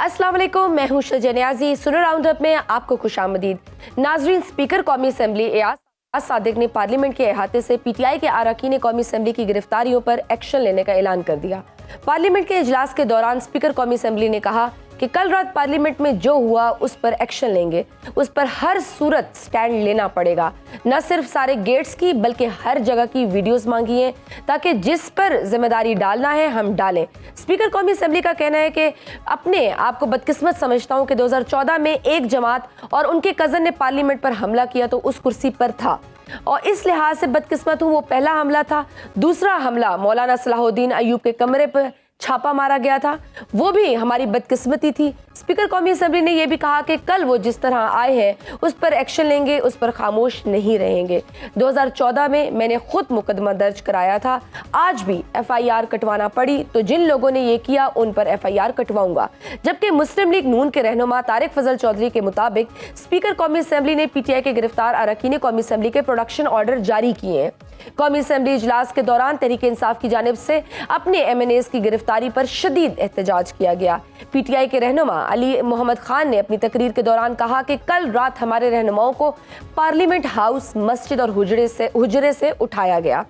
अस्सलाम वालेकुम, मैं हूं शजन नियाज़ी। सुनो राउंड अप में आपको खुशामदीद। नाजरीन, स्पीकर कौमी असम्बली एयाज सादिक ने पार्लियामेंट के अहाते से पीटीआई के अरकान कौमी असम्बली की गिरफ्तारियों पर एक्शन लेने का ऐलान कर दिया। पार्लियामेंट के इजलास के दौरान स्पीकर कौमी असम्बली ने कहा कि कल रात पार्लियामेंट में जो हुआ उस पर एक्शन लेंगे, उस पर हर सूरत स्टैंड लेना पड़ेगा। न सिर्फ सारे गेट्स की बल्कि हर जगह की वीडियोस मांगी हैं ताकि जिस पर जिम्मेदारी डालना है हम डालें। स्पीकर कौमी असम्बली का कहना है कि अपने आप को बदकिस्मत समझता हूं कि 2014 में एक जमात और उनके कज़न ने पार्लियामेंट पर हमला किया तो उस कुर्सी पर था और इस लिहाज से बदकिस्मत हूं वो पहला हमला था। दूसरा हमला मौलाना सलाहुद्दीन अय्यूब के कमरे पर छापा मारा गया था, वो भी हमारी बदकिस्मती थी। स्पीकर कौमी असम्बली ने यह भी कहा कि कल वो जिस तरह आए हैं उस पर एक्शन लेंगे, उस पर खामोश नहीं रहेंगे। 2014 में मैंने खुद मुकदमा दर्ज कराया था, आज भी FIR कटवाना पड़ी तो जिन लोगों ने ये किया उन पर FIR कटवाऊंगा। जबकि मुस्लिम लीग नून के रहनुमा तारिक फजल चौधरी के मुताबिक स्पीकर कौमी असम्बली ने PTI के गिरफ्तार अरकान कौमी असम्बली के प्रोडक्शन ऑर्डर जारी किए हैं। कौमी असम्बली इजलास के दौरान तहरीक इंसाफ की जानिब से अपने MNAs की गिरफ्तारी पर शदीद एहतजाज किया गया। PTI के रहनुमा अली मोहम्मद खान ने अपनी तकरीर के दौरान कहा कि कल रात हमारे रहनुमाओं को पार्लियामेंट हाउस, मस्जिद और हुजरे से उठाया गया।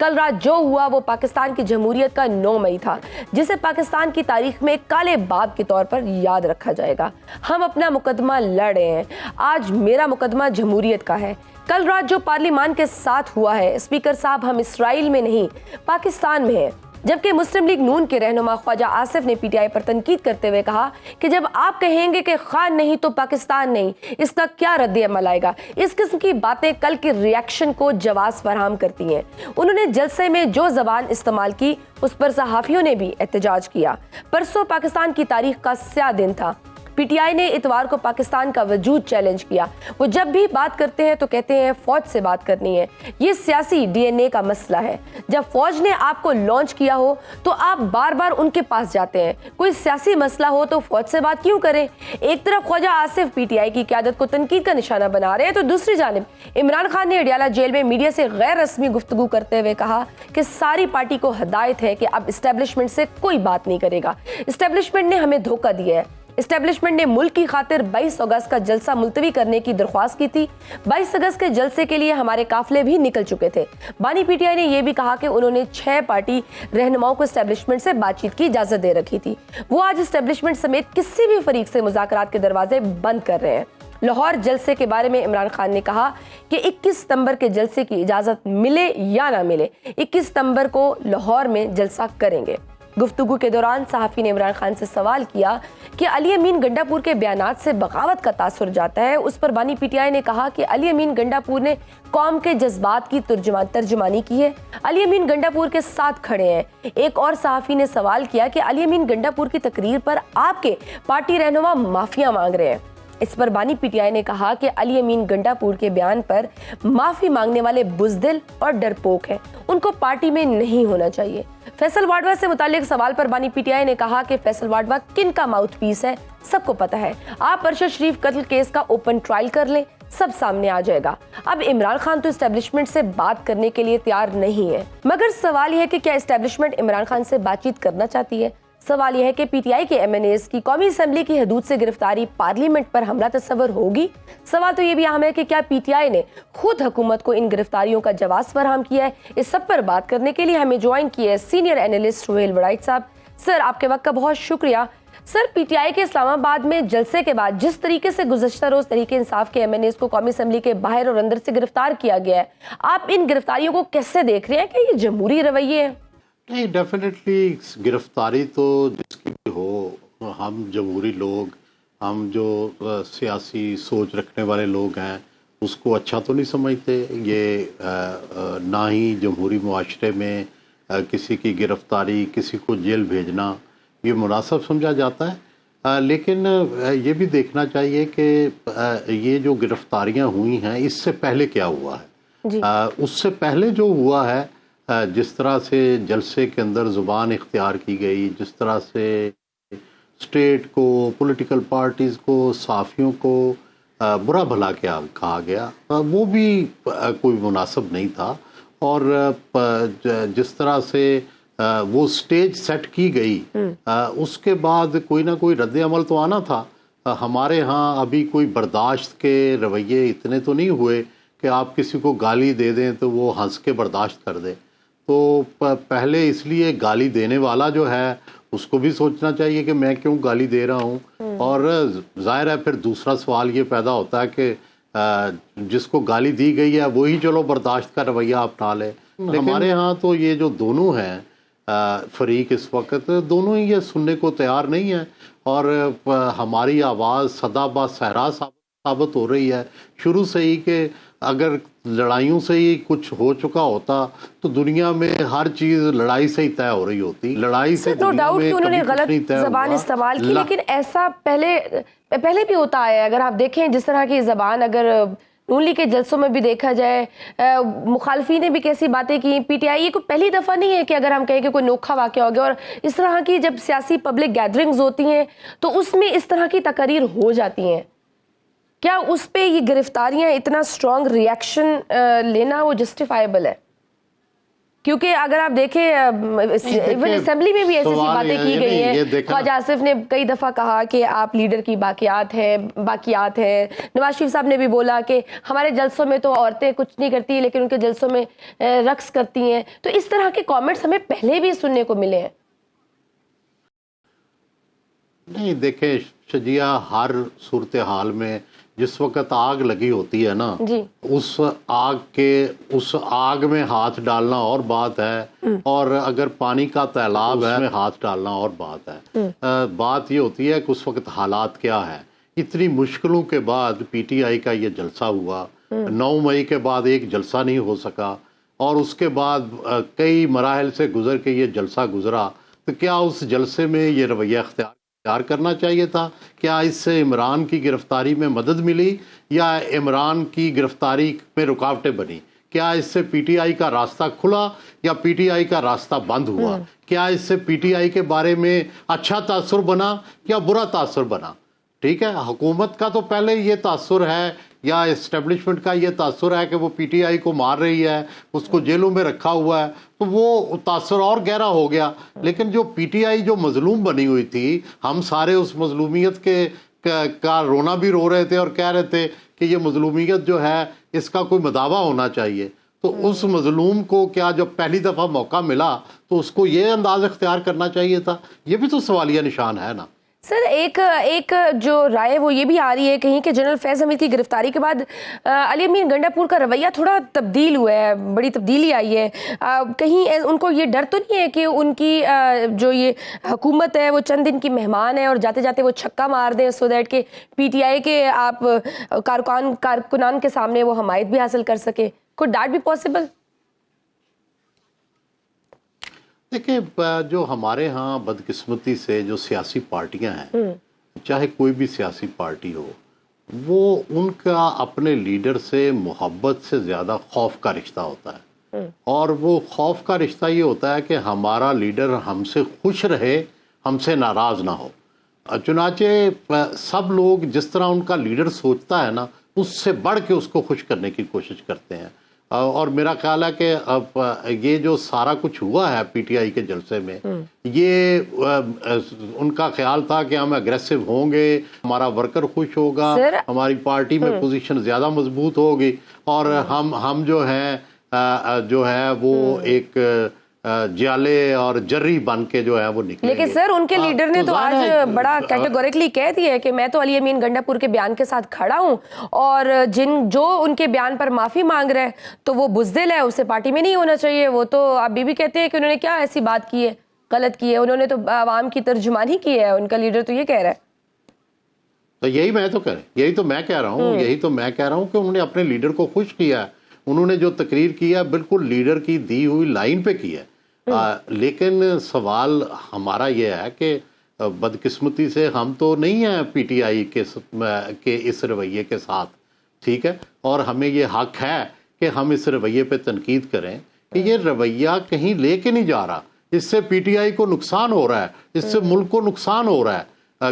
कल रात जो हुआ वो पाकिस्तान की जमहूरियत का 9 मई था, जिसे पाकिस्तान की तारीख में काले बाब के तौर पर याद रखा जाएगा। हम अपना मुकदमा लड़ रहे हैं, आज मेरा मुकदमा जमहूरियत का है। कल रात जो पार्लियामान के साथ हुआ है, स्पीकर साहब, हम इसराइल में नहीं पाकिस्तान में हैं। जबकि मुस्लिम लीग नून के रहनुमा ख्वाजा आसिफ ने PTI पर तनकीद करते हुए कहा कि जब आप कहेंगे कि खान नहीं तो पाकिस्तान नहीं, इसका क्या रद्द अमल आएगा। इस किस्म की बातें कल के रिएक्शन को जवाब फराहम करती हैं। उन्होंने जलसे में जो जबान इस्तेमाल की उस पर सहाफ़ियों ने भी एहतजाज किया। परसों पाकिस्तान की तारीख का स्याह दिन था। PTI ने इतवार को पाकिस्तान का वजूद चैलेंज किया। वो जब भी बात करते हैं तो कहते हैं फौज से बात करनी है, ये सियासी DNA का मसला है। जब फौज ने आपको लॉन्च किया हो तो आप बार बार उनके पास जाते हैं। कोई सियासी मसला हो तो फौज से बात क्यों करें। एक तरफ ख्वाजा आसिफ PTI की क़यादत को तनकीद का निशाना बना रहे हैं तो दूसरी जानिब इमरान खान ने अडियाला जेल में मीडिया से गैर रस्मी गुफ्तगू करते हुए कहा कि सारी पार्टी को हदायत है कि अब इस्टेब्लिशमेंट से कोई बात नहीं करेगा। इस्टेब्लिशमेंट ने हमें धोखा दिया है। इस्टेब्लिशमेंट ने मुल्क की खातिर 22 अगस्त का जलसा मुलतवी करने की दरख्वास्त की थी। 22 अगस्त के जलसे के लिए हमारे काफिले भी निकल चुके थे। बानी PTI ने यह भी कहा कि उन्होंने 6 पार्टी रहनुमाओं को इस्टेब्लिशमेंट से बातचीत की इजाजत दे रखी थी। वो आज इस्टेब्लिशमेंट समेत किसी भी फरीक से मुज़ाकरात के दरवाजे बंद कर रहे हैं। लाहौर जलसे के बारे में इमरान खान ने कहा कि 21 सितंबर के जलसे की इजाजत मिले या ना मिले, 21 सितंबर को लाहौर में जलसा करेंगे। गुफ्तगू के दौरान सहाफ़ी ने इमरान खान से सवाल किया कि अली अमीन गंडापुर के बयानात से बगावत का तासुर जाता है। उस पर बानी PTI ने कहा कि अली अमीन गंडापुर ने कौम के जज्बात की तर्जुमानी की है, अली अमीन गंडापुर के साथ खड़े हैं। एक और सहाफ़ी ने सवाल किया कि अली अमीन गंडापुर की तकरीर पर आपके पार्टी रहनुमा माफिया मांग रहे हैं। इस पर बानी PTI ने कहा कि अली अमीन गंडापुर के बयान पर माफी मांगने वाले बुज़दिल और डरपोक हैं, उनको पार्टी में नहीं होना चाहिए। फैसल वाडवा से मुतालिक सवाल पर बानी PTI ने कहा कि फैसल वाडवा किन का माउथ पीस है सबको पता है। आप अरशद शरीफ कत्ल केस का ओपन ट्रायल कर लें, सब सामने आ जाएगा। अब इमरान खान तो इस्टेब्लिशमेंट से बात करने के लिए तैयार नहीं है, मगर सवाल यह है कि क्या इस्टेब्लिशमेंट इमरान खान से बातचीत करना चाहती है। सवाल यह है कि PTI के MNAs की कौमी असम्बली की हदूद से गिरफ्तारी पार्लियामेंट पर हमला तस्वर होगी। सवाल तो ये भी अहम है कि क्या PTI ने खुद हुकूमत को इन गिरफ्तारियों का जवाब फराहम किया है। इस सब पर बात करने के लिए हमें ज्वाइन किया है सीनियर एनालिस्ट रुहेल वड़ाइच साहब। सर, आपके वक्त का बहुत शुक्रिया। सर, PTI के इस्लामाबाद में जलसे के बाद जिस तरीके से गुज़श्ता रोज तहरीक इंसाफ के MNAs को कौमी असम्बली के बाहर और अंदर से गिरफ्तार किया गया है, आप इन गिरफ्तारियों को कैसे देख रहे हैं? कि ये जमहूरी रवैये है? नहीं, डेफिनेटली गिरफ्तारी तो जिसकी भी हो, हम जमहूरी लोग, हम जो सियासी सोच रखने वाले लोग हैं उसको अच्छा तो नहीं समझते। ये ना ही जमहूरी मुआशरे में किसी की गिरफ्तारी, किसी को जेल भेजना ये मुनासिब समझा जाता है। लेकिन ये भी देखना चाहिए कि ये जो गिरफ्तारियां हुई हैं इससे पहले क्या हुआ है। उससे पहले जो हुआ है, जिस तरह से जलसे के अंदर ज़ुबान इख्तियार की गई, जिस तरह से स्टेट को, पॉलिटिकल पार्टीज़ को, सहाफ़ियों को बुरा भला क्या कहा गया, वो भी कोई मुनासिब नहीं था। और जिस तरह से وہ سٹیج سیٹ کی گئی، اس کے بعد کوئی نہ کوئی رد عمل تو آنا تھا۔ ہمارے ہاں ابھی کوئی برداشت کے رویے اتنے تو نہیں ہوئے کہ آپ کسی کو گالی دے دیں تو وہ ہنس کے برداشت کر دے۔ تو پہلے اس لیے گالی دینے والا جو ہے اس کو بھی سوچنا چاہیے کہ میں کیوں گالی دے رہا ہوں، اور ظاہر ہے پھر دوسرا سوال یہ پیدا ہوتا ہے کہ جس کو گالی دی گئی ہے وہی چلو برداشت کا رویہ اپنا لے۔ ہمارے ہاں تو یہ جو دونوں ہیں فریق اس وقت، دونوں ہی یہ سننے کو تیار نہیں ہے، اور ہماری آواز صدا با صحرا ثابت ہو رہی ہے شروع سے ہی کہ اگر لڑائیوں سے ہی کچھ ہو چکا ہوتا تو دنیا میں ہر چیز لڑائی سے ہی طے ہو رہی ہوتی۔ لڑائی سے نو ڈاؤٹ کہ انہوں نے غلط زبان استعمال کی، لیکن ایسا پہلے بھی ہوتا ہے۔ اگر آپ دیکھیں جس طرح کی زبان اگر نون لیگ کے جلسوں میں بھی دیکھا جائے، مخالفین نے بھی کیسی باتیں کی، پی ٹی آئی یہ کوئی پہلی دفعہ نہیں ہے کہ اگر ہم کہیں کہ کوئی نوکھا واقعہ ہو گیا، اور اس طرح کی جب سیاسی پبلک گیدرنگز ہوتی ہیں تو اس میں اس طرح کی تقاریر ہو جاتی ہیں۔ کیا اس پہ یہ گرفتاریاں اتنا سٹرونگ ریاکشن لینا وہ جسٹیفائیبل ہے؟ کیونکہ اگر آپ دیکھیں ایون اسمبلی میں بھی ایسی باتیں کی گئی ہیں۔ خواجہ آصف نے کئی دفعہ کہا کہ آپ لیڈر کی باقیات ہے۔ نواز شریف صاحب نے بھی بولا کہ ہمارے جلسوں میں تو عورتیں کچھ نہیں کرتی لیکن ان کے جلسوں میں رقص کرتی ہیں۔ تو اس طرح کے کامنٹس ہمیں پہلے بھی سننے کو ملے ہیں۔ نہیں دیکھیں شجیہ، ہر صورتحال میں جس وقت آگ لگی ہوتی ہے نا، اس آگ میں ہاتھ ڈالنا اور بات ہے، اور اگر پانی کا تیلاب ہے میں ہاتھ ڈالنا اور بات ہے۔ بات یہ ہوتی ہے کہ اس وقت حالات کیا ہے۔ اتنی مشکلوں کے بعد پی ٹی آئی کا یہ جلسہ ہوا، 9 مئی کے بعد ایک جلسہ نہیں ہو سکا، اور اس کے بعد کئی مراحل سے گزر کے یہ جلسہ گزرا، تو کیا اس جلسے میں یہ رویہ اختیار کرنا چاہیے تھا؟ کیا اس سے عمران کی گرفتاری میں مدد ملی یا عمران کی گرفتاری میں رکاوٹیں بنی؟ کیا اس سے پی ٹی آئی کا راستہ کھلا یا پی ٹی آئی کا راستہ بند ہوا؟ کیا اس سے پی ٹی آئی کے بارے میں اچھا تاثر بنا یا برا تاثر بنا؟ ٹھیک ہے، حکومت کا تو پہلے یہ تاثر ہے یا اسٹیبلشمنٹ کا یہ تاثر ہے کہ وہ پی ٹی آئی کو مار رہی ہے، اس کو جیلوں میں رکھا ہوا ہے، تو وہ تاثر اور گہرا ہو گیا۔ لیکن جو پی ٹی آئی جو مظلوم بنی ہوئی تھی، ہم سارے اس مظلومیت کا رونا بھی رو رہے تھے اور کہہ رہے تھے کہ یہ مظلومیت جو ہے اس کا کوئی مداوع ہونا چاہیے۔ تو اس مظلوم کو کیا جب پہلی دفعہ موقع ملا تو اس کو یہ انداز اختیار کرنا چاہیے تھا؟ یہ بھی تو سوالیہ نشان ہے نا۔ سر ایک جو رائے وہ یہ بھی آ رہی ہے کہیں کہ جنرل فیض حمید کی گرفتاری کے بعد علی امین گنڈا پور کا رویہ تھوڑا تبدیل ہوا ہے، بڑی تبدیلی آئی ہے۔ کہیں ان کو یہ ڈر تو نہیں ہے کہ ان کی جو یہ حکومت ہے وہ چند دن کی مہمان ہے اور جاتے جاتے وہ چھکا مار دیں، سو دیٹ کہ پی ٹی آئی کے آپ کارکنان کے سامنے وہ حمایت بھی حاصل کر سکے؟ کوئی ڈیٹ بھی پاسبل؟ دیکھیں جو ہمارے ہاں بدقسمتی سے جو سیاسی پارٹیاں ہیں، چاہے کوئی بھی سیاسی پارٹی ہو، وہ ان کا اپنے لیڈر سے محبت سے زیادہ خوف کا رشتہ ہوتا ہے، اور وہ خوف کا رشتہ یہ ہوتا ہے کہ ہمارا لیڈر ہم سے خوش رہے، ہم سے ناراض نہ ہو۔ چنانچہ سب لوگ جس طرح ان کا لیڈر سوچتا ہے نا، اس سے بڑھ کے اس کو خوش کرنے کی کوشش کرتے ہیں۔ اور میرا خیال ہے کہ اب یہ جو سارا کچھ ہوا ہے پی ٹی آئی کے جلسے میں، یہ ان کا خیال تھا کہ ہم اگریسو ہوں گے، ہمارا ورکر خوش ہوگا، ہماری پارٹی میں پوزیشن زیادہ مضبوط ہوگی، اور ہم جو ہے وہ ایک جیالے اور جری بن کے جو ہے وہ نکلیں گے۔ لیکن سر ان کے لیڈر نے تو آج بڑا کیٹیگوریکلی کہہ دیا ہے کہ میں تو علی امین گنڈا پور کے بیان کے ساتھ کھڑا ہوں، اور جو ان کے بیان پر معافی مانگ رہے تو وہ بزدل ہے، اسے پارٹی میں نہیں ہونا چاہیے۔ وہ تو ابھی بھی کہتے ہیں کہ انہوں نے کیا ایسی بات کی ہے، غلط کی ہے، انہوں نے تو عوام کی ترجمانی کی ہے، ان کا لیڈر تو یہ کہہ رہا ہے۔ تو یہی میں کہہ رہا ہوں کہ انہوں نے اپنے لیڈر کو خوش کیا ہے، انہوں نے جو تقریر کی ہے بالکل لیڈر کی دی ہوئی لائن پہ کی ہے۔ لیکن سوال ہمارا یہ ہے کہ بدقسمتی سے ہم تو نہیں ہیں پی ٹی آئی کے اس رویے کے ساتھ، ٹھیک ہے، اور ہمیں یہ حق ہے کہ ہم اس رویے پہ تنقید کریں کہ یہ رویہ کہیں لے کے نہیں جا رہا، اس سے پی ٹی آئی کو نقصان ہو رہا ہے، اس سے ملک کو نقصان ہو رہا ہے۔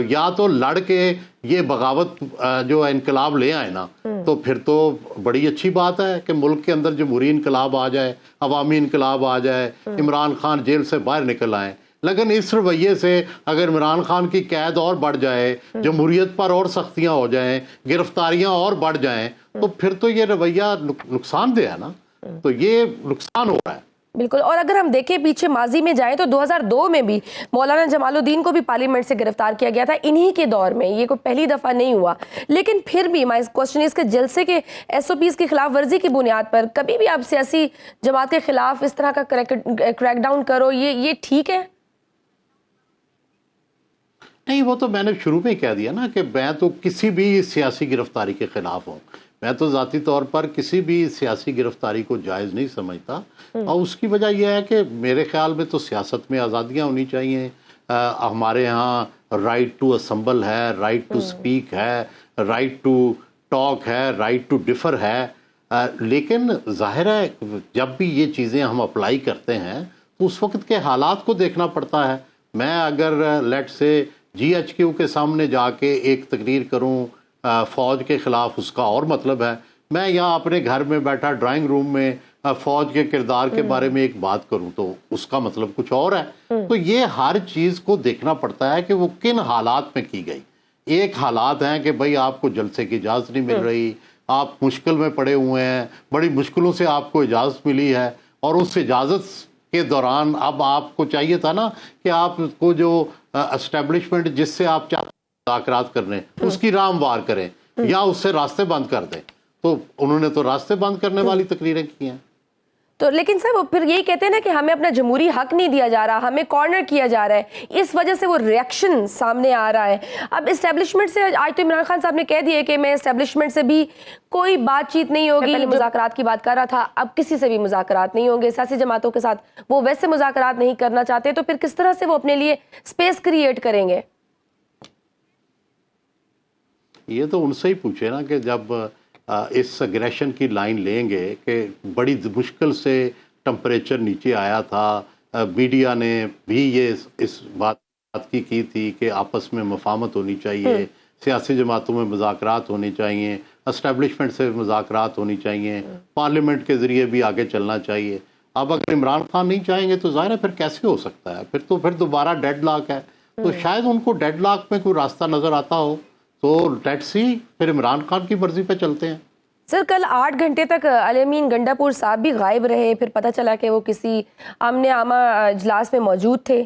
یا تو لڑ کے یہ بغاوت جو انقلاب لے آئے نا تو پھر تو بڑی اچھی بات ہے کہ ملک کے اندر جمہوری انقلاب آ جائے، عوامی انقلاب آ جائے، عمران خان جیل سے باہر نکل آئے. لیکن اس رویے سے اگر عمران خان کی قید اور بڑھ جائے، جمہوریت پر اور سختیاں ہو جائیں، گرفتاریاں اور بڑھ جائیں، تو پھر تو یہ رویہ نقصان دہ ہے نا. تو یہ نقصان ہو رہا ہے. بالکل. اور اگر ہم دیکھیں پیچھے ماضی میں جائیں تو 2002 میں بھی مولانا جمال الدین کو بھی پارلیمنٹ سے گرفتار کیا گیا تھا انہی کے دور میں. یہ کوئی پہلی دفعہ نہیں ہوا. لیکن پھر بھی مائی کوشچن اس کے جلسے کے SOPs کی خلاف ورزی کی بنیاد پر کبھی بھی آپ سیاسی جماعت کے خلاف اس طرح کا کریک ڈاؤن کرو، یہ ٹھیک ہے؟ نہیں، وہ تو میں نے شروع میں کہہ دیا نا کہ میں تو کسی بھی سیاسی گرفتاری کے خلاف ہوں. میں تو ذاتی طور پر کسی بھی سیاسی گرفتاری کو جائز نہیں سمجھتا. اور اس کی وجہ یہ ہے کہ میرے خیال میں تو سیاست میں آزادیاں ہونی چاہیے. ہمارے ہاں رائٹ ٹو اسمبل ہے، رائٹ ٹو سپیک ہے، رائٹ ٹو ٹاک ہے، رائٹ ٹو ڈفر ہے. لیکن ظاہر ہے جب بھی یہ چیزیں ہم اپلائی کرتے ہیں تو اس وقت کے حالات کو دیکھنا پڑتا ہے. میں اگر لیٹ سے GHQ کے سامنے جا کے ایک تقریر کروں فوج کے خلاف، اس کا اور مطلب ہے. میں یہاں اپنے گھر میں بیٹھا ڈرائنگ روم میں فوج کے کردار کے بارے میں ایک بات کروں تو اس کا مطلب کچھ اور ہے. تو یہ ہر چیز کو دیکھنا پڑتا ہے کہ وہ کن حالات میں کی گئی. ایک حالات ہیں کہ بھئی آپ کو جلسے کی اجازت نہیں مل رہی، آپ مشکل میں پڑے ہوئے ہیں، بڑی مشکلوں سے آپ کو اجازت ملی ہے، اور اس اجازت کے دوران اب آپ کو چاہیے تھا نا کہ آپ کو جو اسٹیبلشمنٹ جس سے آپ چاہتے ہیں مذاکرات کرنے اس کی راہ ہموار کریں یا اس سے راستے بند کر دیں. تو انہوں نے تو راستے بند کرنے والی تقریریں کی ہیں. تو لیکن صاحب وہ پھر یہی کہتے ہیں نا کہ ہمیں اپنا جمہوری حق نہیں دیا جا رہا، ہمیں کارنر کیا جا رہا ہے، اس وجہ سے وہ ریئیکشن سامنے آ رہا ہے. اب اسٹیبلشمنٹ سے آج تو عمران خان صاحب نے کہہ دیا کہ میں اسٹیبلشمنٹ سے بھی کوئی بات چیت نہیں ہوگی. پہلے مذاکرات کی بات کر رہا تھا، اب کسی سے بھی مذاکرات نہیں ہوں گے. سیاسی جماعتوں کے ساتھ وہ ویسے مذاکرات نہیں کرنا چاہتے، تو پھر کس طرح سے وہ اپنے لیے اسپیس کریٹ کریں گے؟ یہ تو ان سے ہی پوچھے نا کہ جب اس اگریشن کی لائن لیں گے کہ بڑی مشکل سے ٹمپریچر نیچے آیا تھا. میڈیا نے بھی یہ اس بات کی تھی کہ آپس میں مفاہمت ہونی چاہیے، سیاسی جماعتوں میں مذاکرات ہونی چاہیے، اسٹیبلشمنٹ سے مذاکرات ہونی چاہیے، پارلیمنٹ کے ذریعے بھی آگے چلنا چاہیے. اب اگر عمران خان نہیں چاہیں گے تو ظاہر ہے پھر کیسے ہو سکتا ہے؟ پھر دوبارہ ڈیڈ لاک ہے. تو شاید ان کو ڈیڈ لاک میں کوئی راستہ نظر آتا ہو تو لیٹس سی، پھر عمران خان کی مرضی پہ چلتے ہیں. سر کل 8 گھنٹے تک علی امین گنڈا پور صاحب بھی غائب رہے، پھر پتہ چلا کہ وہ کسی آمنے عامہ اجلاس میں موجود تھے.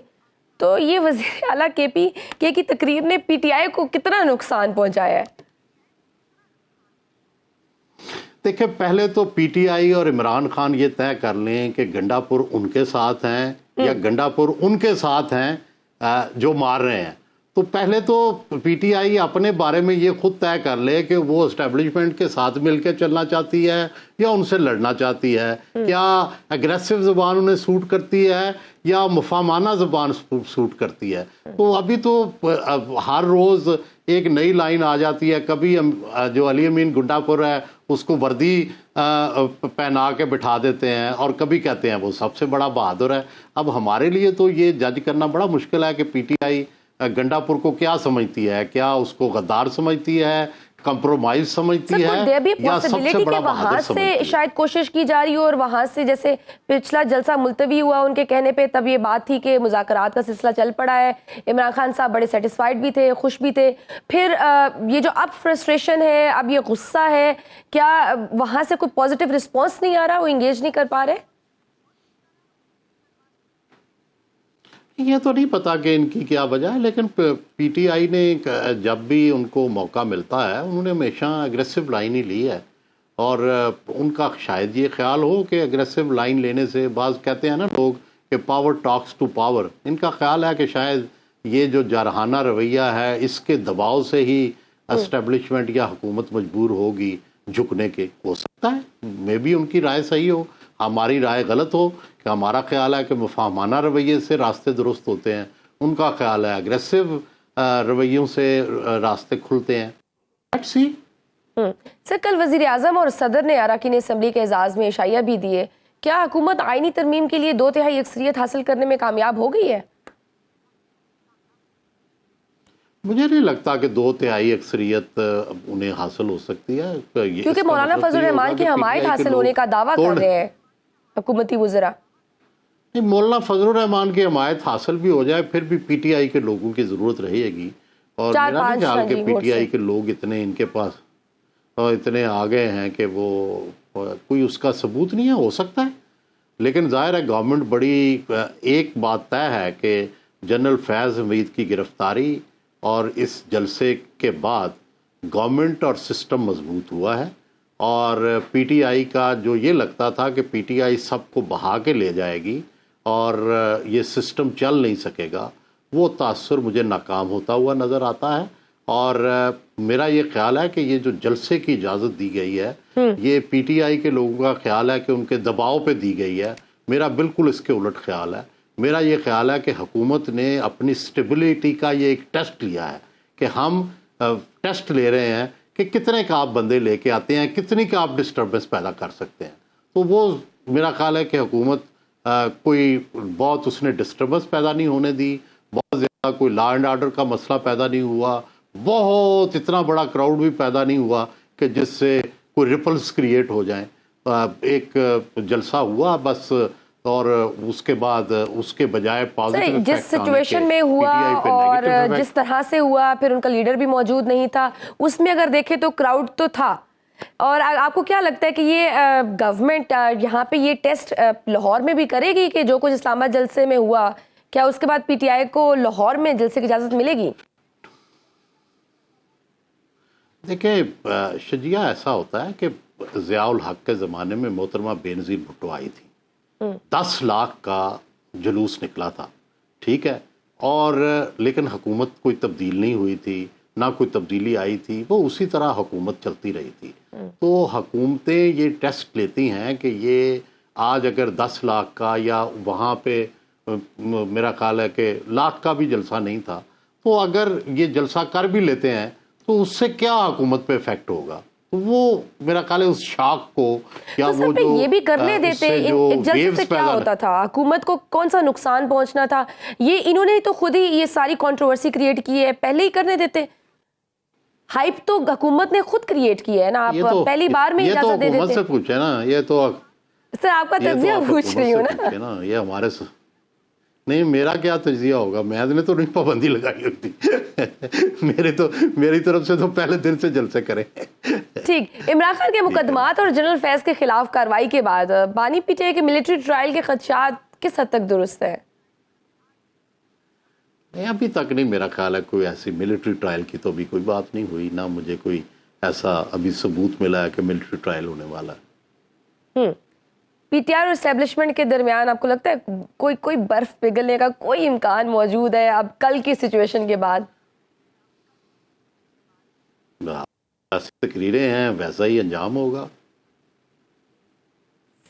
تو یہ وزیر اعلیٰ KPK کی تقریر نے PTI کو کتنا نقصان پہنچایا ہے؟ دیکھیں، پہلے تو PTI اور عمران خان یہ طے کر لیں کہ گنڈا پور ان کے ساتھ ہیں یا گنڈا پور ان کے ساتھ ہیں جو مار رہے ہیں. تو پہلے تو PTI اپنے بارے میں یہ خود طے کر لے کہ وہ اسٹیبلشمنٹ کے ساتھ مل کے چلنا چاہتی ہے یا ان سے لڑنا چاہتی ہے. کیا اگریسو زبان انہیں سوٹ کرتی ہے یا مفاہمانہ زبان سوٹ کرتی ہے؟ تو ابھی تو ہر روز ایک نئی لائن آ جاتی ہے. کبھی جو علی امین گنڈا پور ہے اس کو وردی پہنا کے بٹھا دیتے ہیں اور کبھی کہتے ہیں وہ سب سے بڑا بہادر ہے. اب ہمارے لیے تو یہ جج کرنا بڑا مشکل ہے کہ PTI گنڈا پور کو کیا سمجھتی ہے. کیا اس کو غدار سمجھتی ہے، کمپرومائز سمجھتی ہے، یا سب سے بڑا بہادر سمجھتی ہے؟ وہاں سے شاید کوشش کی جا رہی ہو، اور وہاں سے جیسے پچھلا جلسہ ملتوی ہوا ان کے کہنے پہ، تب یہ بات تھی کہ مذاکرات کا سلسلہ چل پڑا ہے. عمران خان صاحب بڑے سیٹسفائیڈ بھی تھے، خوش بھی تھے. پھر یہ جو اب فرسٹریشن ہے، اب یہ غصہ ہے، کیا وہاں سے کوئی پازیٹیو رسپانس نہیں آ رہا، وہ انگیج نہیں کر پا رہے؟ یہ تو نہیں پتا کہ ان کی کیا وجہ ہے، لیکن PTI نے جب بھی ان کو موقع ملتا ہے انہوں نے ہمیشہ اگریسو لائن ہی لی ہے. اور ان کا شاید یہ خیال ہو کہ اگریسو لائن لینے سے، بعض کہتے ہیں نا لوگ کہ پاور ٹاکس ٹو پاور، ان کا خیال ہے کہ شاید یہ جو جارحانہ رویہ ہے اس کے دباؤ سے ہی اسٹیبلشمنٹ یا حکومت مجبور ہوگی جھکنے کے. ہو سکتا ہے میں بھی ان کی رائے صحیح ہو، ہماری رائے غلط ہو. کہ ہمارا خیال ہے کہ مفاہمانہ رویے سے راستے درست ہوتے ہیں، ان کا خیال ہے اگریسو رویوں سے راستے کھلتے ہیں. Let's see. سر کل وزیر اعظم اور صدر نے اراکین اسمبلی کے اعزاز میں عشائیہ بھی دیے. کیا حکومت آئینی ترمیم کے لیے 2/3 اکثریت حاصل کرنے میں کامیاب ہو گئی ہے؟ मुझे नहीं लगता कि 2/3 अक्सरियत उन्हें हासिल हो सकती है। क्योंकि मौलाना फजल रहमान की हमायत हासिल होने का दावा कर रहे हैं हुकूमती वज़रा। नहीं, मौलाना फजल रहमान की हमायत हासिल भी हो जाए फिर भी पीटीआई के लोगों की ज़रूरत रहेगी। और मेरा नहीं ख्याल कि पीटीआई के लोग इतने इनके पास इतने आ गए हैं कि वो कोई उसका सबूत नहीं है। हो सकता है, लेकिन ज़ाहिर है गवर्नमेंट बड़ी एक बात तय है कि जनरल फैज़ हमीद की गिरफ्तारी और इस जलसे के बाद गवर्नमेंट और सिस्टम मजबूत हुआ है। और पीटीआई का जो ये लगता था कि पीटीआई सबको बहा के ले जाएगी और ये सिस्टम चल नहीं सकेगा, वो तासुर मुझे नाकाम होता हुआ नज़र आता है। और मेरा ये ख्याल है कि ये जो जलसे की इजाज़त दी गई है, ये पीटीआई के लोगों का ख्याल है कि उनके दबाव पे दी गई है। मेरा बिल्कुल इसके उलट ख्याल है। मेरा ये ख्याल है कि हुकूमत ने अपनी स्टेबिलिटी का ये एक टेस्ट लिया है कि हम टेस्ट ले रहे हैं कि कितने का आप बंदे लेके आते हैं, कितनी का आप डिस्टर्बेंस पैदा कर सकते हैं। तो वो मेरा ख्याल है कि हुकूमत कोई बहुत उसने डिस्टर्बेंस पैदा नहीं होने दी, बहुत ज़्यादा कोई लॉ एंड आर्डर का मसला पैदा नहीं हुआ, बहुत इतना बड़ा क्राउड भी पैदा नहीं हुआ कि जिससे कोई रिपल्स क्रिएट हो जाएं। एक जलसा हुआ बस, और उसके बाद उसके बजाय पॉजिटिव जिस सिचुएशन में हुआ और जिस तरह से हुआ, फिर उनका लीडर भी मौजूद नहीं था, उसमें अगर देखें तो क्राउड तो था। और आपको क्या लगता है कि ये गवर्नमेंट यहाँ पे ये टेस्ट लाहौर में भी करेगी कि जो कुछ इस्लामाबाद जलसे में हुआ, क्या उसके बाद पीटीआई को लाहौर में जलसे की इजाज़त मिलेगी? देखिए शजिया, ऐसा होता है कि ज़ियाउल हक के ज़माने में मोहतरमा बेनज़ीर भुट्टो आई थी, 10 लाख का जुलूस निकला था, ठीक है, और लेकिन हुकूमत कोई तब्दील नहीं हुई थी, ना कोई तब्दीली आई थी, वो उसी तरह हुकूमत चलती रही थी। तो हुकूमतें ये टेस्ट लेती हैं कि ये आज अगर 10 लाख का, या वहाँ पे मेरा ख्याल है कि लाख का भी जलसा नहीं था, तो अगर ये जलसा कर भी लेते हैं तो उससे क्या हुकूमत पे इफेक्ट होगा? तो वो मेरा ख्याल है उस शाख को, या तो वो जो ये भी करने देते, एक जलसे से क्या होता था, हुकूमत को कौन सा नुकसान पहुंचना था? ये इन्होंने तो खुद ही ये सारी कंट्रोवर्सी क्रिएट की है, पहले ही करने देते। हाइप तो हुकूमत ने खुद क्रिएट की है ना, आप पहली बार में इजाजत दे देते। हुकूमत से पूछे ना, ये तो सर आपका तज्जिया पूछ रही हूँ ना। ये हमारे नहीं, मेरा क्या तज्जिया होगा, मैंने तो नहीं पाबंदी लगाई होती। मेरी तरफ से तो पहले दिन से जलसे करें। ठीक, इमरान खान के मुकदमात और जनरल फैज के खिलाफ कार्रवाई के बाद बानी पीटीआई के मिलिट्री ट्रायल के खदशात किस हद तक दुरुस्त है? नहीं, अभी तक नहीं, मेरा ख्याल है कोई ऐसी मिलिट्री ट्रायल की तो अभी कोई बात नहीं हुई, ना मुझे कोई ऐसा अभी सबूत मिला है कि मिलिट्री ट्रायल होने वाला है। पीटीआई और एस्टेब्लिशमेंट के दरमियान आपको लगता है कोई बर्फ पिघलने का कोई इम्कान मौजूद है अब कल की सिचुएशन के बाद? ऐसी तकरीरें हैं, वैसा ही अंजाम होगा।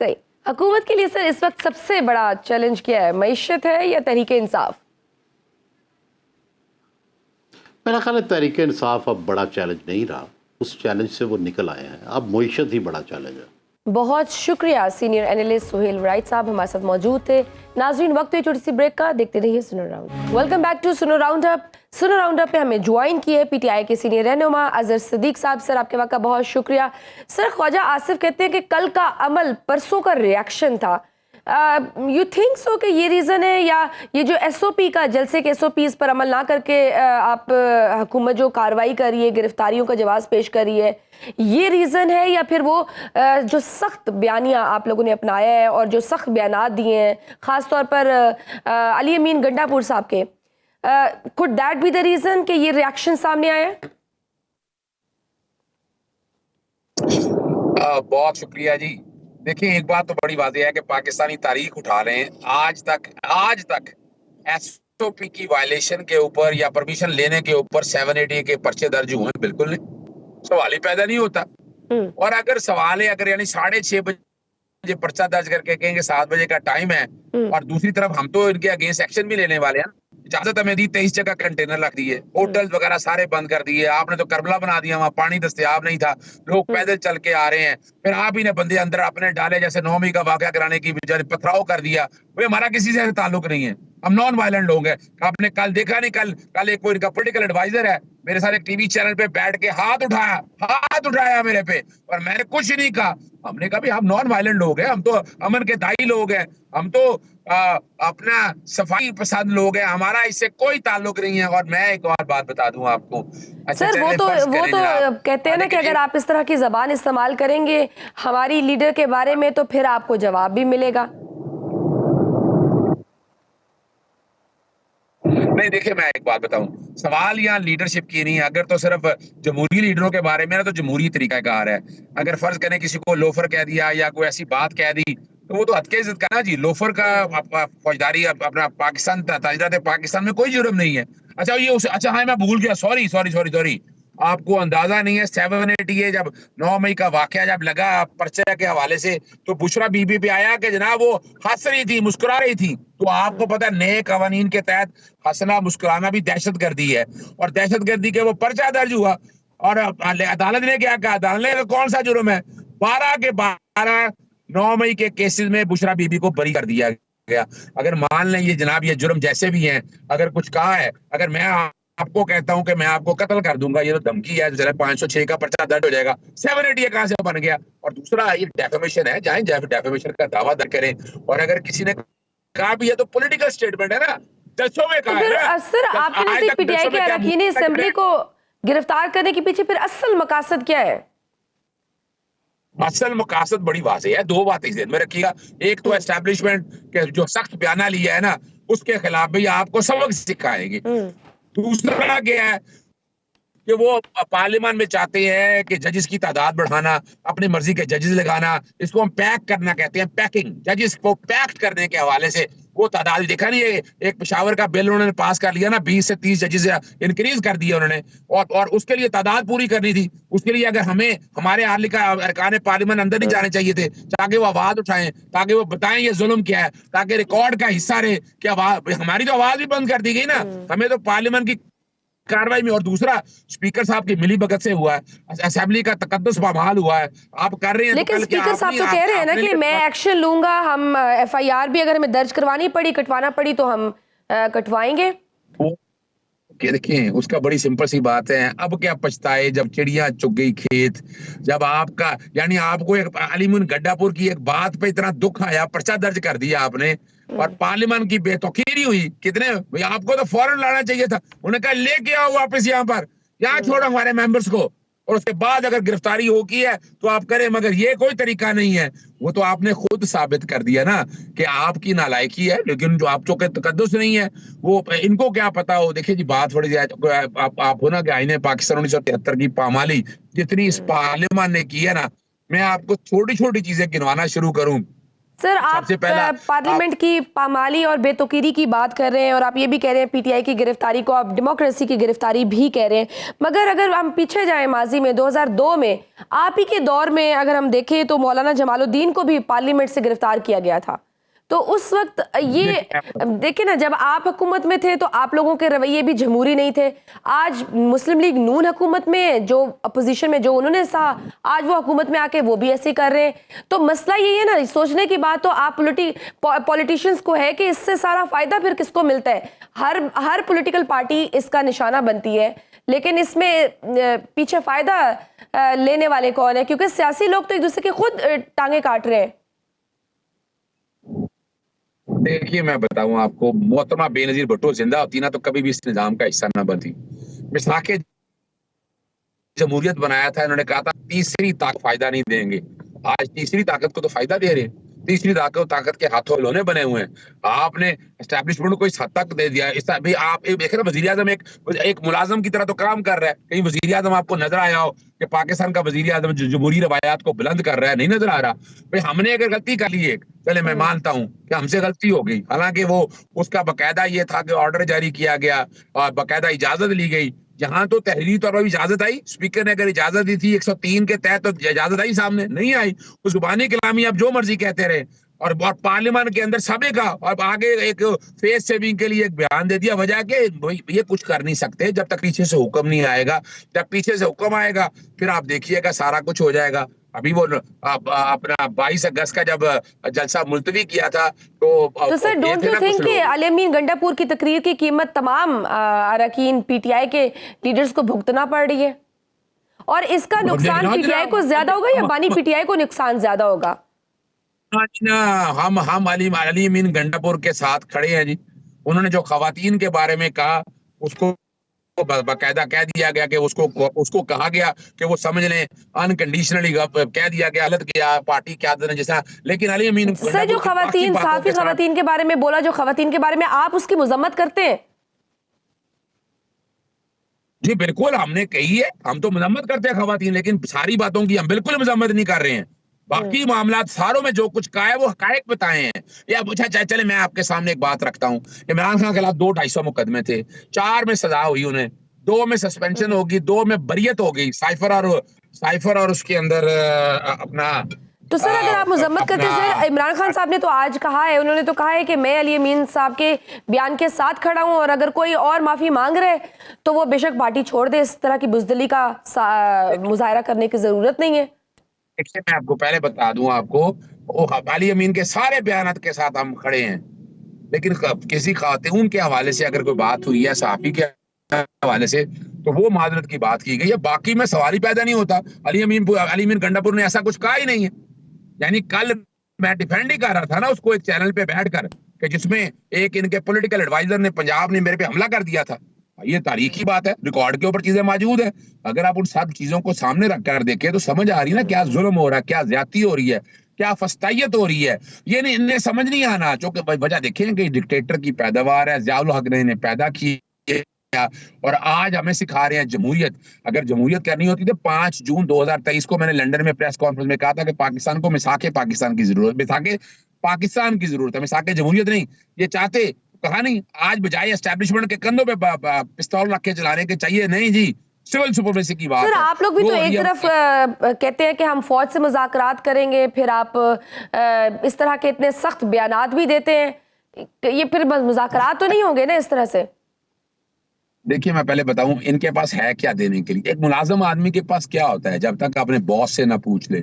सही। हुकूमत के लिए सर इस वक्त सबसे बड़ा चैलेंज क्या है, मईशत है या तहरीके इंसाफ? मेरा ख्याल है तहरीके इंसाफ अब बड़ा चैलेंज नहीं रहा, उस चैलेंज से वो निकल आए हैं, अब मईशत ही बड़ा चैलेंज है। बहुत शुक्रिया सीनियर एनालिस्ट सुहेल वराइट साहब हमारे साथ मौजूद थे। नाजरीन, वक्त हुई छोटी सी ब्रेक का, देखते रहिए सुनो राउंड। वेलकम बैक टू सुनो राउंड अप। सुनो राउंड अप पे हमें ज्वाइन किए है पीटीआई के सीनियर रहनुमा अजहर सिद्दीक साहब। सर आपके वक्त का बहुत शुक्रिया। सर, ख्वाजा आसिफ कहते हैं कि कल का अमल परसों का रिएक्शन था, यू थिंक सो कि ये रीज़न है, या ये जो एसओपी का जलसे के एसओपीज़ पर अमल ना करके आप हुकूमत जो कार्रवाई कर रही है, गिरफ्तारियों का जवाब पेश कर रही है, ये रीज़न है, या फिर वो जो सख्त बयानिया आप लोगों ने अपनाया है और जो सख्त बयानात दिए हैं ख़ास तौर पर अली अमीन गंडापुर साहब के, could that be the reason कि ये रिएक्शन सामने आया है? बहुत शुक्रिया जी। देखिए, एक बात तो बड़ी बात यह है कि पाकिस्तानी तारीख उठा रहे हैं, आज तक एसओपी की वायलेशन के ऊपर या परमिशन लेने के ऊपर 780 के पर्चे दर्ज हुए, बिल्कुल नहीं, सवाल ही पैदा नहीं होता। और अगर सवाल है, अगर यानी 6:30 बजे पर्चा दर्ज करके कहेंगे 7 बजे का टाइम है, और दूसरी तरफ हम तो इनके अगेंस्ट एक्शन भी लेने वाले हैं, इजाजत हमें दी, 23 जगह कंटेनर रख दिए, होटल वगैरह सारे बंद कर दिए, आपने तो करबला बना दिया, वहां पानी दस्तयाब नहीं था, लोग पैदल चल के आ रहे हैं, फिर आप ही ने बंदे अंदर अपने डाले, जैसे 9 मई का वाकया कराने की बजाय पथराव कर दिया। वो हमारा किसी से ताल्लुक नहीं है, ہم نان وائلنٹ لوگ ہیں. آپ نے کل دیکھا نہیں, کل ایک کوئی ان کا پولیٹیکل ایڈوائزر ہے میرے ساتھ ایک ٹی وی چینل پہ بیٹھ کے ہاتھ اٹھایا میرے پہ, اور میں نے کچھ نہیں کہا. ہم نے کہا بھی ہم نان وائلنٹ لوگ ہیں, ہم تو امن کے دائی لوگ ہیں, ہم تو اپنا صفائی پسند لوگ ہیں, ہمارا اس سے کوئی تعلق نہیں ہے. اور میں ایک اور بات بتا دوں آپ کو. سر وہ تو کہتے ہیں نا کہ اگر آپ اس طرح کی زبان استعمال کریں گے ہماری لیڈر کے بارے میں تو پھر آپ کو جواب بھی ملے گا. نہیں دیکھیں, میں ایک بات بتاؤں, سوال یہاں لیڈرشپ کی نہیں ہے. اگر تو صرف جمہوری لیڈروں کے بارے میں نا تو جمہوری طریقہ کار ہے. اگر فرض کریں کسی کو لوفر کہہ دیا یا کوئی ایسی بات کہہ دی تو وہ تو حد کے عزت کا نا جی. لوفر کا فوجداری اپنا پاکستان تاجرات پاکستان میں کوئی جرم نہیں ہے. اچھا ہاں میں بھول گیا, سوری, آپ کو اندازہ نہیں ہے 780 جب 9 مئی کا واقعہ جب لگا پرچہ کے حوالے سے تو بشرا بی بی پہ آیا کہ جناب وہ ہنس رہی تھی, مسکرا رہی تھی. تو آپ کو پتا نئے قوانین کے تحت ہنسنا مسکرانا بھی دہشت گردی ہے, اور دہشت گردی کے وہ پرچہ درج ہوا. اور عدالت نے کیا کہا, عدالت نے کون سا جرم ہے, 12 کے 12 9 مئی کے کیسز میں بشرا بی بی کو بری کر دیا گیا. اگر مان لیں یہ جناب یہ جرم جیسے بھی ہیں, اگر کچھ کہا ہے, اگر میں آپ کو کہتا ہوں کہ میں آپ کو قتل کر دوں گا, یہ تو دھمکی ہے, 506 کا پرچہ درج ہو جائے گا. 780 کہاں سے بن گیا؟ اور دوسرا یہ ڈیفیمیشن ہے, جائیں ڈیفیمیشن کا دعویٰ در کریں, اور اگر کسی نے کہا بھی ہے تو پولیٹیکل سٹیٹمنٹ ہے نا, ججوں میں کہا ہے نا. سر آپ کے نزدیک پی ٹی آئی کے اراکین اسمبلی کو گرفتار کرنے کے پیچھے پھر اصل مقاصد کیا ہے؟ اصل مقاصد بڑی واضح ہے, 2 باتیں ذہن میں رکھیے گا. ایک تو اسٹیبلشمنٹ کے جو سخت بیانہ لیا ہے نا اس کے خلاف بھی آپ کو سبق سکھائیں گے. دوسرا کیا ہے کہ وہ پارلیمان میں چاہتے ہیں کہ ججز کی تعداد بڑھانا, اپنی مرضی کے ججز لگانا, اس کو ہم پیک کرنا کہتے ہیں, پیکنگ. ججز کو پیکٹ کرنے کے حوالے سے وہ تعداد دیکھا نہیں ہے, ایک پشاور کا بل انہوں نے پاس کر لیا نا, 20 سے 30 ججز انکریز کر دیا انہوں نے, اور اس کے لیے تعداد پوری کرنی تھی. اس کے لیے اگر ہمارے ارکان پارلیمان اندر نہیں جانے چاہیے تھے تاکہ وہ آواز اٹھائیں, تاکہ وہ بتائیں یہ ظلم کیا ہے, تاکہ ریکارڈ کا حصہ رہے کہ ہماری تو آواز بھی بند کر دی گئی نا, ہمیں تو پارلیمان کی کاروائی میں. اور دوسرا اسپیکر صاحب کی ملی بھگت سے ہوا ہے, اسمبلی کا تقدس پامال ہوا ہے. آپ کر رہے ہیں لیکن اسپیکر صاحب تو کہہ رہے ہیں نا کہ میں ایکشن لوں گا, ہم ایف آئی آر بھی اگر ہمیں درج کروانی پڑی, کٹوانا پڑی تو ہم کٹوائیں گے. دیکھیں اس کا بڑی سمپل سی بات ہے, اب کیا پچھتائے جب چڑیاں چگ گئی کھیت. جب آپ کا یعنی آپ کو علی مون گڈا پور کی ایک بات پہ اتنا دکھ آیا, پرچہ درج کر دیا آپ نے, اور پارلیمان کی بے توقیری ہوئی. کتنے آپ کو تو فوراً لانا چاہیے تھا, انہوں نے کہا لے کے آؤ واپس یہاں پر, یہاں چھوڑو ہمارے ممبرس کو, اور اس کے بعد اگر گرفتاری ہو کی ہے تو آپ کریں. مگر یہ کوئی طریقہ نہیں ہے. وہ تو آپ نے خود ثابت کر دیا نا کہ آپ کی نالائکی ہے, لیکن جو آپ چونکہ تقدس نہیں ہے وہ ان کو کیا پتا ہو. دیکھیں جی بات تھوڑی سی آپ ہونا کہ آئین پاکستان 1973 کی پامالی جتنی اس پارلیمان نے کی ہے نا, میں آپ کو چھوٹی چھوٹی چیزیں گنوانا شروع کروں. سر آپ پارلیمنٹ کی پامالی اور بے توقیری کی بات کر رہے ہیں, اور آپ یہ بھی کہہ رہے ہیں پی ٹی آئی کی گرفتاری کو آپ ڈیموکریسی کی گرفتاری بھی کہہ رہے ہیں. مگر اگر ہم پیچھے جائیں ماضی میں 2002 میں آپ ہی کے دور میں اگر ہم دیکھیں تو مولانا جمال الدین کو بھی پارلیمنٹ سے گرفتار کیا گیا تھا. تو اس وقت یہ دیکھیں نا, جب آپ حکومت میں تھے تو آپ لوگوں کے رویے بھی جمہوری نہیں تھے. آج مسلم لیگ نون حکومت میں جو اپوزیشن میں جو انہوں نے سہا, آج وہ حکومت میں آ کے وہ بھی ایسے کر رہے ہیں. تو مسئلہ یہی ہے نا, سوچنے کی بات تو آپ پولیٹیشنز کو ہے کہ اس سے سارا فائدہ پھر کس کو ملتا ہے. ہر پولیٹیکل پارٹی اس کا نشانہ بنتی ہے, لیکن اس میں پیچھے فائدہ لینے والے کون ہیں, کیونکہ سیاسی لوگ تو ایک دوسرے کی خود ٹانگیں کاٹ رہے ہیں. دیکھیے میں بتاؤں آپ کو, محترمہ بے نظیر بھٹو زندہ ہوتی نا تو کبھی بھی اس نظام کا حصہ نہ بنتی. مساق جمہوریت بنایا تھا, انہوں نے کہا تھا تیسری طاقت فائدہ نہیں دیں گے. آج تیسری طاقت کو تو فائدہ دے رہے ہیں. تیسری طاقت کے ہاتھوں لونے بنے ہوئے ہیں. آپ نے اسٹیبلشمنٹ کو اس حد تک دے دیا. آپ دیکھ رہے وزیر اعظم ایک ملازم کی طرح تو کام کر رہا ہے. کہیں وزیر اعظم آپ کو نظر آیا ہو کہ پاکستان کا وزیر اعظم جمہوری روایات کو بلند کر رہا ہے؟ نہیں نظر آ رہا. بھائی ہم نے اگر غلطی کر لی ہے, چلے میں مانتا ہوں کہ ہم سے غلطی ہو گئی, حالانکہ وہ اس کا باقاعدہ یہ تھا کہ آرڈر جاری کیا گیا اور باقاعدہ اجازت لی گئی. جہاں تو تحریری طور پر اجازت آئی, اسپیکر نے اگر اجازت دی تھی 103 کے تحت, تو اجازت آئی, سامنے نہیں آئی. وہ زبانی کلامی آپ جو مرضی کہتے رہے, اور پارلیمان کے اندر سبھی کا, اور آگے ایک فیس سیونگ کے لیے ایک بیان دے دیا. وجہ کہ یہ کچھ کر نہیں سکتے جب تک پیچھے سے حکم نہیں آئے گا. جب پیچھے سے حکم آئے گا پھر آپ دیکھیے گا سارا کچھ ہو جائے گا. अभी वो अपना 22 अगस्त का जब जलसा मुलतवी किया था तो सर ये डोंट थे यू ना थिंक कुछ कि लोग। अली अमीन गंडापुर की तकरीर की कीमत तमाम अरकान पीटीआई के लीडर्स को भुगतना पड़ रही है, और इसका नुकसान पीटीआई को ज्यादा होगा या बानी पीटीआई को नुकसान ज्यादा होगा? हम अली अमीन गंडापुर के साथ खड़े हैं जी। उन्होंने जो खवातीन के बारे में कहा उसको बाकायदा कह दिया गया कि उसको कहा गया कि वो समझ लें, अनकंडीशनली कह दिया गया, गलत किया पार्टी क्या जैसा। लेकिन अली अमीन सर जो खवातीन साफी खवातीन के बारे में बोला, जो खवातीन के बारे में आप उसकी मजम्मत करते हैं? जी बिल्कुल हमने कही है, हम तो मजम्मत करते हैं खवातीन, लेकिन सारी बातों की हम बिल्कुल मजम्मत नहीं कर रहे हैं। बाकी मामला सारों में जो कुछ कहा है वो हकायक बताए हैं। या अच्छा चले मैं आपके सामने एक बात रखता हूँ। इमरान खान के खिलाफ 200-250 मुकदमे थे, 4 में सजा हुई उन्हें, 2 में सस्पेंशन होगी, 2 में बरियत हो गई, साइफर और उसके अंदर अपना। तो सर अगर आप मजम्मत करते हैं, सर इमरान खान साहब ने तो आज कहा है, उन्होंने तो कहा है कि मैं अली अमीन साहब के बयान के साथ खड़ा हूं, और अगर कोई और माफी मांग रहे तो वो बेशक पार्टी छोड़ दे, इस तरह की बुजदिली का मुजाहरा करने की जरूरत नहीं है। देखिए मैं आपको पहले बता दूं, आपको अली अमीन के सारे बयानात के साथ हम खड़े हैं, लेकिन किसी खातून के हवाले से अगर कोई बात हुई है, सहाफी के हवाले से, तो वो माजरत की बात की गई है। बाकी में सवाल ही पैदा नहीं होता। अली अमीन गंडापुर ने ऐसा कुछ कहा ही नहीं है। यानी कल मैं डिफेंड ही कर रहा था ना उसको एक चैनल पे बैठकर, कि जिसमें एक इनके पॉलिटिकल एडवाइजर ने पंजाब ने मेरे पे हमला कर दिया था। ये तारीखी बात है, रिकॉर्ड के ऊपर चीजें मौजूद है। अगर आप उन सब चीजों को सामने रखकर देखें तो समझ आ रही है ना क्या जुल्म हो रहा है, क्या ज्यादती हो रही है, क्या फस्तायत हो रही है। ये नहीं, इन्हें समझ नहीं आना। चूंकि वजह देखें कि डिक्टेटर की पैदावार है, ज़ियाउल हक ने इन्हें पैदा की, और आज हमें सिखा रहे हैं जमहूरियत। अगर जमहूरियत करनी होती तो 5 जून 2023 को मैंने लंदन में प्रेस कॉन्फ्रेंस में कहा था कि पाकिस्तान को मिसाके पाकिस्तान की जरूरत, मिसाके पाकिस्तान की जरूरत है, मिसाके जमहूरियत नहीं। ये चाहते कहा नहीं, आज बजाय एस्टेब्लिशमेंट के कंधों पे पिस्तौल रख के चलाने के चाहिए, नहीं जी, सिविल सुपरमेसी की बात सर है। आप लोग भी तो एक तरफ कहते हैं कि हम फौज से मुज़ाकरात करेंगे, फिर आप इस तरह के इतने सख्त बयानात भी देते हैं, ये फिर मुज़ाकरात तो नहीं होंगे ना इस तरह से? देखिए मैं पहले बताऊं इनके पास है क्या देने के लिए। एक मुलाजिम आदमी के पास क्या होता है जब तक अपने बॉस से ना पूछ ले,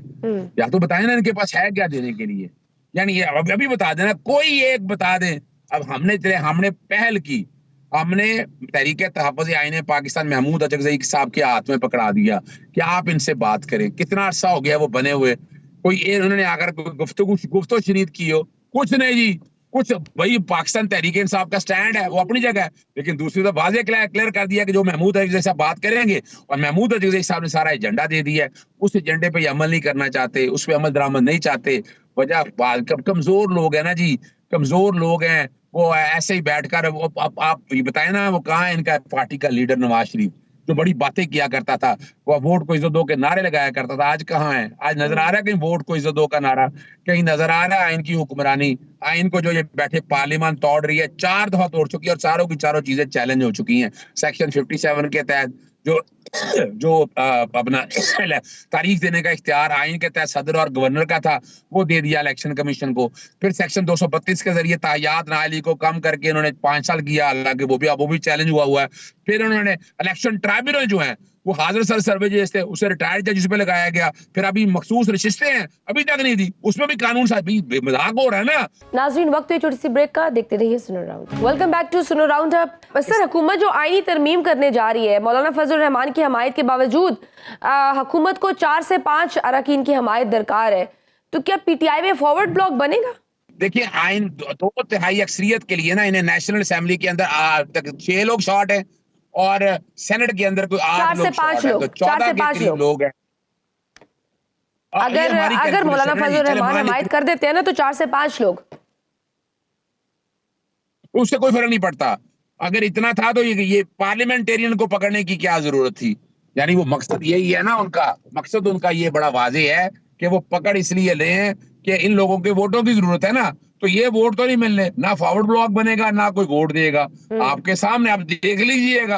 या तो बताए ना इनके पास है क्या देने के लिए। यानी ये अभी बता देना, कोई एक बता दें। अब हमने पहल की, हमने तहरीक तहफ़्फ़ुज़ आईन पाकिस्तान महमूद अजगज़ई साहब के हाथ में पकड़ा दिया कि आप इनसे बात करें। कितना अरसा हो गया वो बने हुए, कोई उन्होंने आकर गुफ्तो शनीद की हो? कुछ नहीं जी, कुछ वही पाकिस्तान तहरीक इंसाफ का स्टैंड है, वो अपनी जगह है, लेकिन दूसरी तरफ वाज़ेह क्लियर कर दिया कि जो महमूद अजगज़ई साहब बात करेंगे, और महमूद अजगज़ई साहब ने सारा एजेंडा दे दिया है। उस एजेंडे पे अमल नहीं करना चाहते, उस पर अमल दरामद नहीं चाहते। वजह कमजोर लोग हैं ना जी, कमजोर लोग हैं। वो ऐसे ही बैठकर आप ये बताएं ना, वो कहाँ है इनका पार्टी का लीडर नवाज शरीफ, जो बड़ी बातें किया करता था, वो वोट को इज्जत दो के नारे लगाया करता था, आज कहाँ है? आज नजर आ रहा है कहीं वोट को इज्जत दो का नारा? कहीं नजर आ रहा है आइन की हुक्मरानी? आइन को जो ये बैठे पार्लियामान तोड़ रही है, 4 दफा तोड़ चुकी है, और चारों की चारों चीजें चैलेंज हो चुकी हैं। सेक्शन 57 के तहत जो अपना तारीख देने का इख्तियार आइन के तहत सदर और गवर्नर का था, वो दे दिया इलेक्शन कमीशन को। फिर सेक्शन 232 के जरिए तायात नाअहली को कम करके इन्होंने 5 साल किया, हालांकि वो भी चैलेंज हुआ है। फिर उन्होंने इलेक्शन ट्राइब्यूनल जो है वो हाजिर सर सर्वे जज थे, उसे रिटायर्ड जज पे लगाया गया। फिर अभी मखसूस नशिस्तें हैं, अभी तक नहीं दी, उसमें भी कानून साहब मजाक हो रहा है ना। नाज़रीन वक्त है छोटी सी ब्रेक का, देखते रहिए सुनो राउंड। वेलकम बैक टू सुनो राउंड अप। सर हुकूमत जो आईनी तरमीम करने जा रही है, मौलाना फजल रहमान की हमायत के बावजूद हुकूमत को 4 से 5 अरकान की हमायत दरकार है, तो क्या पीटीआई में फॉरवर्ड ब्लॉक बनेगा? देखिए आइन 2/3 अक्सरियत के लिए ना, इन्हें नेशनल असेंबली के अंदर 6 लोग शॉर्ट है, और सेनेट के अंदर कोई 8 लोग शॉर्ट है, तो 14 के करीब लोग हैं। अगर मौलाना फजल रहमान हमायत कर देते हैं ना, तो 4 से 5 लोग, उससे कोई फर्क नहीं पड़ता। अगर इतना था तो ये पार्लियामेंटेरियन को पकड़ने की क्या जरूरत थी? यानी वो मकसद यही है ना, मकसद उनका ये बड़ा वाज़ेह है कि वो पकड़ इसलिए ले हैं कि इन लोगों के वोटों की जरूरत है ना, तो ये वोट तो नहीं मिलने, ना फॉरवर्ड ब्लॉक बनेगा, ना कोई वोट देगा। आपके सामने आप देख लीजिएगा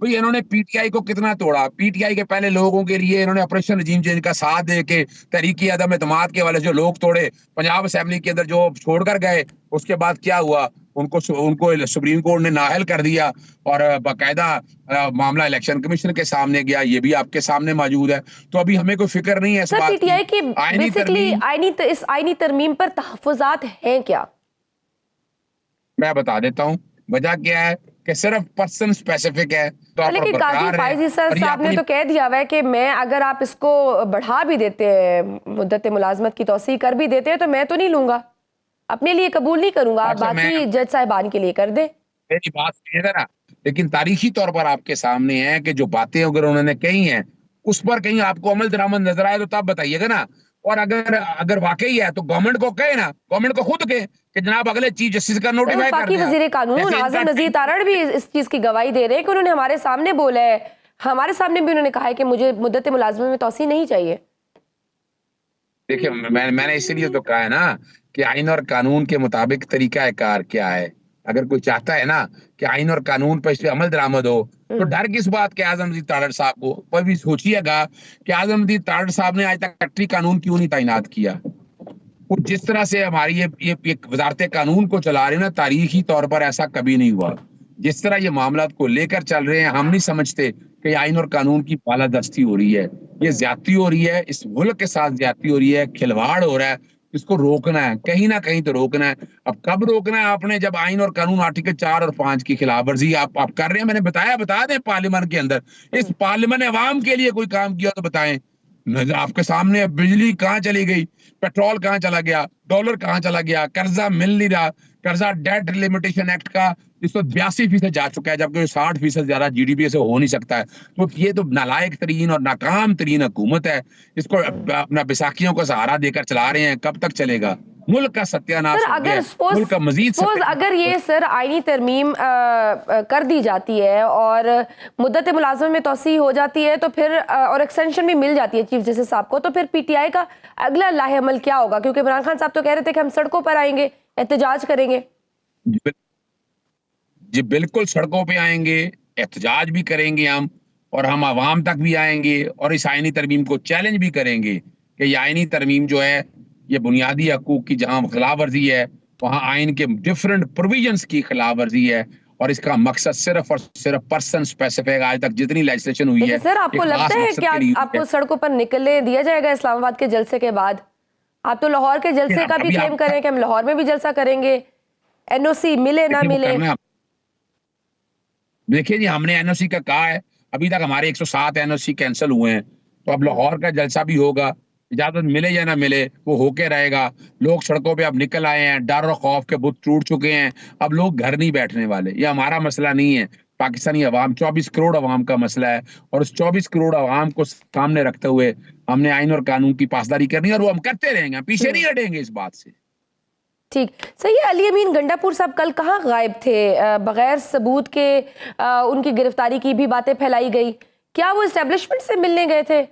भाई इन्होंने पीटीआई को कितना तोड़ा। पीटीआई के पहले लोगों के लिए इन्होंने ऑपरेशन रजीम चेंज का साथ दे के तहरीकी अदम एतमाद के वाले जो लोग तोड़े, पंजाब असेंबली के अंदर जो छोड़कर गए, उसके बाद क्या हुआ? उनको सुप्रीम कोर्ट ने नाअहल कर दिया और बाकायदा मामला इलेक्शन कमीशन के सामने गया, ये भी आपके सामने मौजूद है। तो अभी हमें कोई फिक्र नहीं है इस सर बात पीटीआई की आईनी बेसिकली तरमीम इस आईनी तरमीम पर तहफ्फुज़ात हैं क्या? मैं बता देता हूँ। वजह क्या है कि सिर्फ पर्सन स्पेसिफिक है तो लेकिन काजी फाइजी सर साहब ने तो कह दिया हुआ है कि मैं अगर आप इसको बढ़ा भी देते हैं, मुद्दत मुलाजमत की तौसीह कर भी देते हैं, तो मैं तो नहीं लूंगा, अपने लिए कबूल नहीं करूंगा, आप बाकी जज साहिबान के लिए कर दे। मेरी बात सुनिएगा ना, लेकिन तारीखी तौर पर आपके सामने है कि जो बातें अगर उन्होंने कही हैं उस पर कहीं आपको अमल दरामद नजर आए तो तब बताइएगा ना। और अगर वाकई है तो गवर्नमेंट को कहे ना, गवर्नमेंट को खुद कहे कि जनाब अगले चीफ जस्टिस का नोटिफाई कर दें। वजीर कानून आजम नजीर तारड़ भी इस चीज की गवाही दे रहे हैं कि उन्होंने हमारे सामने बोला है, हमारे सामने भी उन्होंने कहा है कि मुझे मुद्दत मुलाजमत में तौसीह नहीं चाहिए। देखिए मैंने इसीलिए तो कहा है ना कि आइन और कानून के मुताबिक तरीका कार क्या है। अगर कोई चाहता है ना कि आइन और कानून पर इस पे अमल दरामद हो तो डर किस बात के आजम नजीर तारड़ साहब को। पर भी सोचिएगा कि आजम नजीर तारड़ साहब ने आज तक सेक्रेटरी कानून क्यों नहीं तैनात किया। वो जिस तरह से हमारी ये वजारत कानून को चला रहे हैं ना, तारीखी तौर पर ऐसा कभी नहीं हुआ। जिस तरह ये मामला को लेकर चल रहे हैं, हम नहीं समझते कि आइन और कानून की बालादस्ती हो रही है, ये ज्यादती हो रही है, इस मुल्क के साथ ज्यादती हो रही है, खिलवाड़ हो रहा है। इसको रोकना है, कहीं ना कहीं तो रोकना है। अब कब रोकना है आपने, जब आइन और कानून आर्टिकल 4 और 5 की खिलाफ वर्जी आप कर रहे हैं। मैंने बताया, बता दें पार्लियामेंट के अंदर, इस पार्लियामेंट ने अवाम के लिए कोई काम किया तो बताएं। आपके सामने बिजली कहाँ चली गई, पेट्रोल कहाँ चला गया, डॉलर कहाँ चला गया, कर्जा मिल नहीं रहा, कर्जा डेट लिमिटेशन एक्ट का 182% जा चुका है, जबकि 60% ज्यादा जीडीपी से हो नहीं सकता है। तो ये तो नालायक तरीन और नाकाम तरीन हुकूमत है। इसको अपना बैसाखियों का सहारा देकर चला रहे हैं, कब तक चलेगा। मुल्क का सत्यानाश हो गया, मुल्क का मजीद अगर ये सर आईनी तरमीम कर दी जाती है और मुद्दत मुलाजमत में तौसीह हो जाती है तो फिर और एक्सटेंशन भी मिल जाती है चीफ जस्टिस साहब को, तो फिर पीटीआई का अगला लाहेअमल क्या होगा? क्योंकि इमरान खान साहब तो कह रहे थे कि हम सड़कों पर आएंगे, एहतजाज करेंगे। जी बिल्कुल, सड़कों पे आएंगे, एहतजाज भी करेंगे हम, और हम आवाम तक भी आएंगे और इस आईनी तरमीम को चैलेंज भी करेंगे कि ये आईनी तरमीम जो है ये बुनियादी हकूक की जहां खिलाफ वर्जी है, वहां आइन के डिफरेंट प्रोविजंस की खिलाफ वर्जी है, और इसका मकसद सिर्फ और सिर्फ पर्सन स्पेसिफिक आज तक जितनी लेजिस्लेशन हुई है। सर आपको लगता है कि आपको सड़कों पर निकलने दिया जाएगा इस्लामाबाद के जलसे के बाद? आप तो लाहौर के जलसे का भी क्लेम करें कि हम लाहौर में भी जलसा करेंगे, एनओसी मिले ना मिले। देखिए जी, हमने एनओसी का कहा है, अभी तक हमारे 107 एनओसी कैंसिल हुए हैं, तो अब लाहौर का जलसा भी होगा, इजाजत मिले या ना मिले वो होके रहेगा। लोग सड़कों पे अब निकल आए हैं, डर और खौफ के बुत टूट चुके हैं, अब लोग घर नहीं बैठने वाले। ये हमारा मसला नहीं है, पाकिस्तानी अवाम 24 करोड़ अवाम का मसला है, और उस 24 करोड़ अवाम को सामने रखते हुए हमने आइन और कानून की पासदारी करनी है, और वो हम करते रहेंगे, पीछे नहीं हटेंगे इस बात से। ठीक सही है। अली अमीन गंडापुर साहब कल कहाँ गायब थे? बगैर सबूत के उनकी गिरफ्तारी की भी बातें फैलाई गई। क्या वो एस्टेब्लिशमेंट से मिलने गए थे?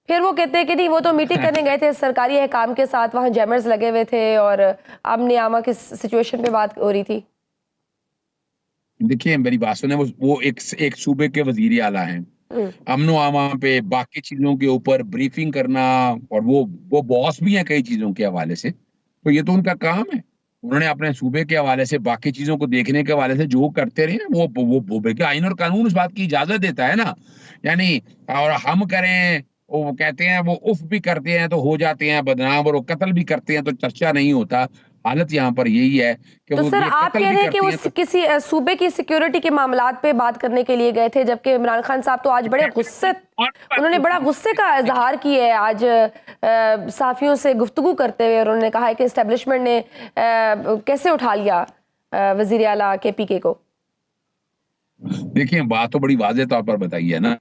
फिर वो कहते हैं कि नहीं, वो तो मीटिंग करने गए थे सरकारी अहकाम के साथ, वहां जैमर्स लगे हुए थे और आमने आमा की सिचुएशन पे बात हो रही थी। देखिए मेरी बात सुने, वो एक सूबे के वजीर आला हैं, अमनो आमा पे बाकी चीजों के ऊपर ब्रीफिंग करना, और वो बॉस भी हैं कई चीजों के हवाले से, तो ये तो उनका काम है। उन्होंने अपने सूबे के हवाले से बाकी चीजों को देखने के हवाले से जो करते रहे, वो आइन और कानून उस बात की इजाजत देता है ना। यानी और हम करें, वो कहते हैं, वो उफ भी करते हैं तो हो जाते हैं बदनाम, और वो कत्ल भी करते हैं तो चर्चा नहीं होता। हालत यहाँ पर यही है कि तो सर आप कह रहे हैं कि वो किसी सूबे की सिक्योरिटी के मामलात पे बात करने के लिए गए थे, जबकि इमरान खान साहब तो आज बड़े गुस्से, उन्होंने बड़ा गुस्से का इजहार किया है आज सहाफियों से गुफ्तगू करते हुए, और उन्होंने कहा है कि एस्टेब्लिशमेंट ने कैसे उठा लिया वजीर आला KPK को। देखिए बात तो बड़ी वाज़ेह तौर पर बताई है ना,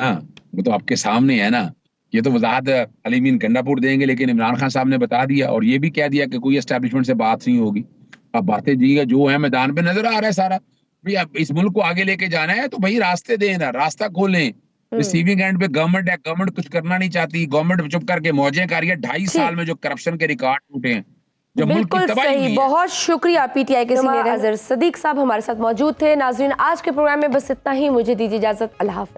वो तो आपके सामने है ना। ये तो वजाहत अली अमीन गंडापुर देंगे, लेकिन इमरान खान साहब ने बता दिया, और ये भी कह दिया कि कोई एस्टेब्लिशमेंट से बात नहीं होगी। अब बातें दी जो है मैदान पे नजर आ रहा है सारा। भाई अब इस मुल्क को आगे लेके जाना है तो भाई रास्ते दें ना, रास्ता खोलें। रिसीविंग एंड पे गवर्नमेंट है, गवर्नमेंट कुछ करना नहीं चाहती, गवर्नमेंट चुप करके मौजें कर रही है। 2.5 साल में जो करप्शन के रिकॉर्ड टूटे हैं, जो मुल्क की तबाही हुई है। बहुत शुक्रिया PTI के सीनियर अजहर सदीक साहब हमारे साथ मौजूद थे। नाज़रीन आज के प्रोग्राम में बस इतना ही, मुझे दीजिए इजाजत, अल्लाह हाफ़िज़।